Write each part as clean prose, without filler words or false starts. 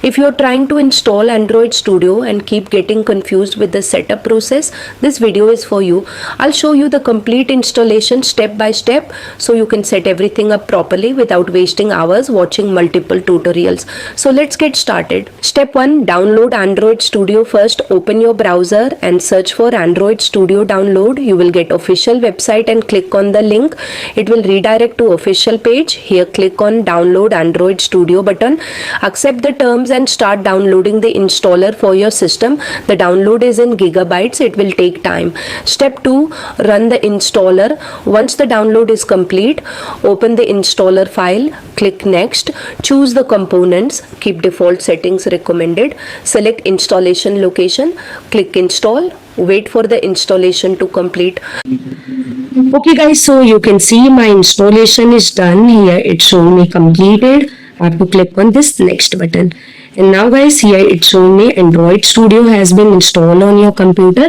If you're trying to install Android Studio and keep getting confused with the setup process, this video is for you. I'll show you the complete installation step by step so you can set everything up properly without wasting hours watching multiple tutorials. So let's get started. Step 1. Download Android Studio. First, open your browser and search for Android Studio download. You will get official website and click on the link. It will redirect to official page. Here click on download Android Studio button. Accept the terms and start downloading the installer for your system. The download is in gigabytes. It will take time. Step 2. Run the installer. Once the download is complete, open the installer file. Click next. Choose the components. Keep default settings recommended. Select installation location. Click install. Wait for the installation to complete. Okay guys, so you can see my installation is done. Here it's showing me completed. I have to click on this next button. And now guys, here it's showing me Android Studio has been installed on your computer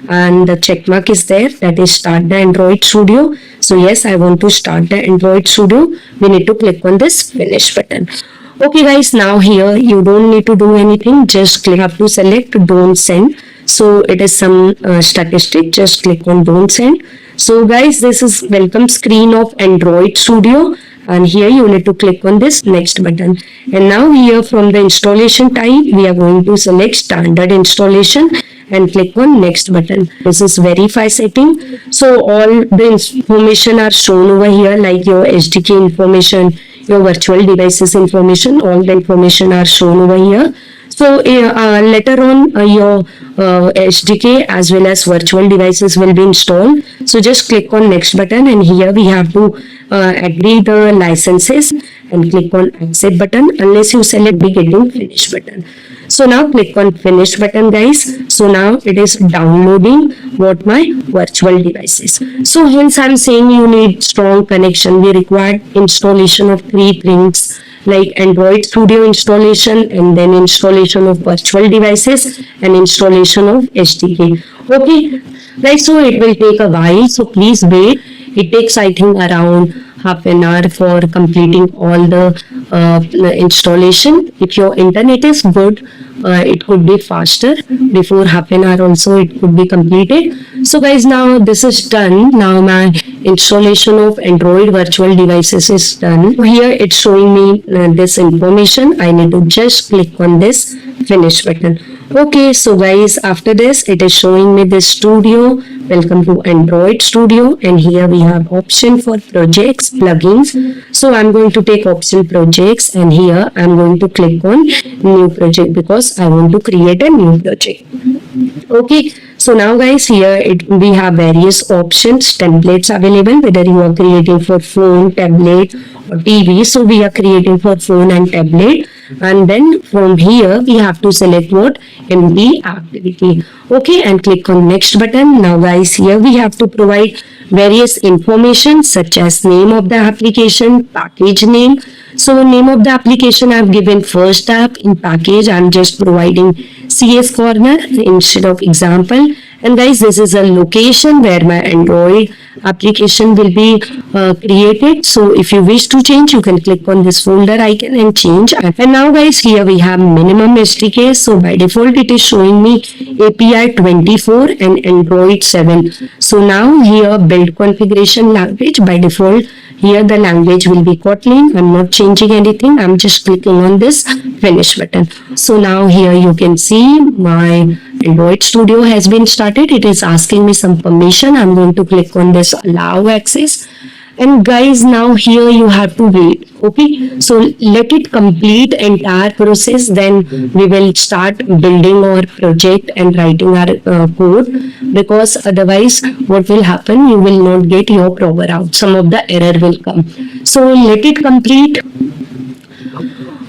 and the check mark is there, that is start the Android Studio. So yes, I want to start the Android Studio. We need to click on this finish button. Okay guys, now here you don't need to do anything, just click up to select don't send. So it is some statistic, just click on don't send. So guys, this is welcome screen of Android Studio and here you need to click on this next button. And now here from the installation type, we are going to select standard installation and click on next button. This is verify setting. So all the information are shown over here, like your SDK information, your virtual devices information, all the information are shown over here. So later on your SDK as well as virtual devices will be installed. So just click on next button and here we have to agree the licenses and click on accept button unless you select beginning finish button. So now click on finish button guys. So now it is downloading what my virtual devices. So hence I'm saying you need strong connection. We require installation of 3 things like Android Studio installation and then installation of virtual devices and installation of SDK. Okay, right, so it will take a while, so please wait. It takes I think around half an hour for completing all the installation. If your internet is good, it could be faster. Before half an hour also it could be completed. So guys, now this is done. Now my installation of Android virtual devices is done. Here it's showing me this information. I need to just click on this finish button. Okay, so guys, after this it is showing me this studio. Welcome to Android Studio, and here we have option for projects, plugins. So I'm going to take option projects and here I'm going to click on new project because I want to create a new project. Okay, so now guys, here we have various options, templates available, whether you are creating for phone, tablet or TV. So we are creating for phone and tablet, and then from here we have to select what MD activity. Okay, and click on next button. Now guys, here we have to provide various information such as name of the application, package name. So name of the application I've given first app. In package I'm just providing CS Corner instead of example. And guys, this is a location where my Android application will be created. So if you wish to change, you can click on this folder icon and change. And now guys, here we have minimum SDK. So by default it is showing me API 24 and Android 7. So now here build configuration language, by default here the language will be Kotlin. I'm not changing anything. I'm just clicking on this finish button. So now here you can see my Android Studio has been started. It is asking me some permission. I'm going to click on this allow access. And guys, now here you have to wait. Okay, so let it complete entire process, then we will start building our project and writing our code, because otherwise what will happen, you will not get your proper out, some of the error will come. So let it complete.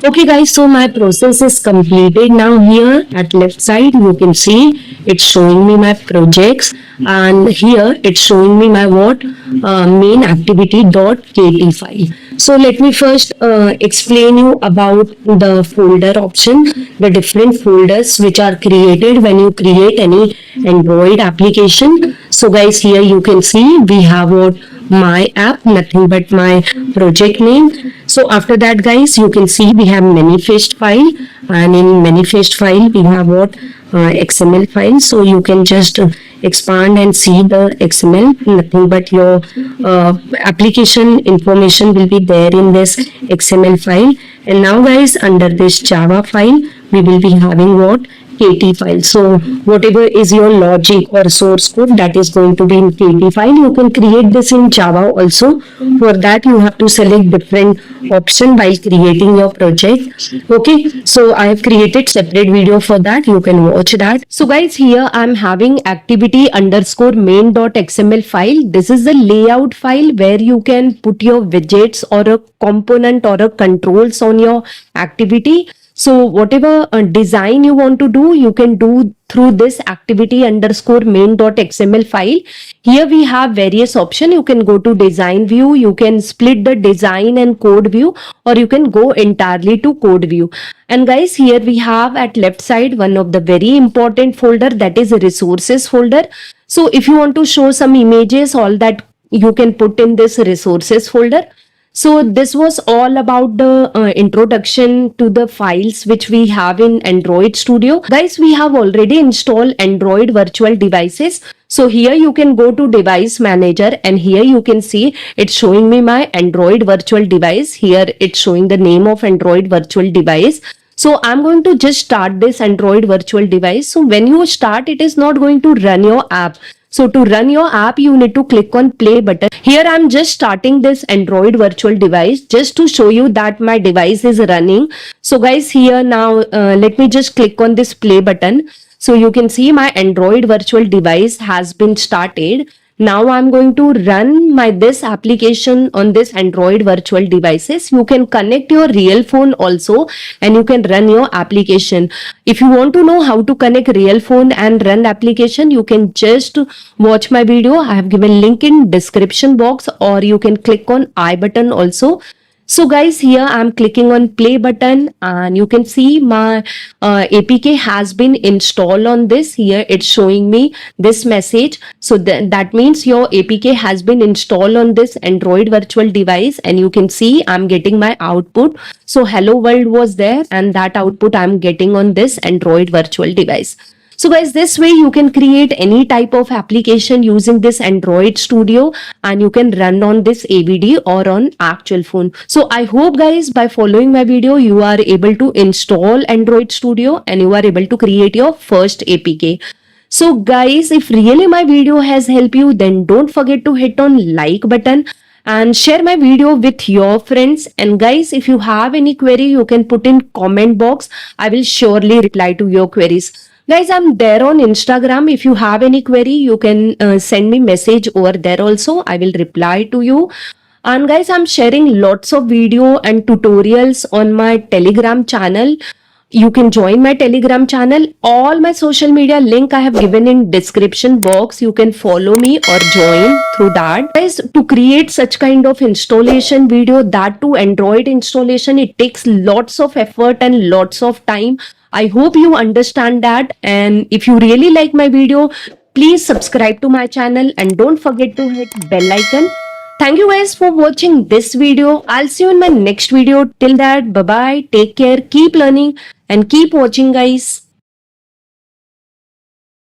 Okay guys, so my process is completed. Now here at left side you can see it's showing me my projects, and here it's showing me my what main activity.kt file. So let me first explain you about the folder option, the different folders which are created when you create any Android application. So guys, here you can see we have what my app, nothing but my project name. So after that, guys, you can see we have manifest file, and in manifest file we have what, XML file. So you can just expand and see the XML, nothing but your application information will be there in this XML file. And now, guys, under this Java file we will be having what, KT file. So whatever is your logic or source code, that is going to be in KT file. You can create this in Java also. For that you have to select different option while creating your project. Okay, so I have created separate video for that. You can watch that. So guys, here I am having activity underscore main.xml file. This is the layout file where you can put your widgets or a component or a controls on your activity. So whatever design you want to do, you can do through this activity underscore main.xml file. Here we have various options. You can go to design view, you can split the design and code view, or you can go entirely to code view. And guys, here we have at left side one of the very important folder, that is resources folder. So if you want to show some images, all that you can put in this resources folder. So this was all about the introduction to the files which we have in Android Studio. Guys, we have already installed Android virtual devices. So here you can go to device manager, and here you can see it's showing me my Android virtual device. Here it's showing the name of Android virtual device. So I'm going to just start this Android virtual device. So when you start, it is not going to run your app. So to run your app, you need to click on play button. Here I'm just starting this Android virtual device just to show you that my device is running. So guys, here now let me just click on this play button. So you can see my Android virtual device has been started. Now I'm going to run my this application on this Android virtual devices. You can connect your real phone also, and you can run your application. If you want to know how to connect real phone and run application, you can just watch my video. I have given link in description box, or you can click on I button also. So guys, here I'm clicking on play button, and you can see my APK has been installed on this. Here it's showing me this message. So that means your APK has been installed on this Android virtual device, and you can see I'm getting my output. So hello world was there, and that output I'm getting on this Android virtual device. So guys, this way you can create any type of application using this Android Studio, and you can run on this AVD or on actual phone. So I hope guys, by following my video, you are able to install Android Studio and you are able to create your first APK. So guys, if really my video has helped you, then don't forget to hit on like button and share my video with your friends. And guys, if you have any query, you can put in comment box. I will surely reply to your queries. Guys, I'm there on Instagram. If you have any query, you can send me message over there also. I will reply to you. And guys, I'm sharing lots of video and tutorials on my Telegram channel. You can join my Telegram channel. All my social media link I have given in description box. You can follow me or join through that. Guys, to create such kind of installation video, that to Android installation, it takes lots of effort and lots of time. I hope you understand that. And if you really like my video, please subscribe to my channel and don't forget to hit bell icon. Thank you guys for watching this video. I'll see you in my next video. Till that, bye bye. Take care. Keep learning and keep watching, guys.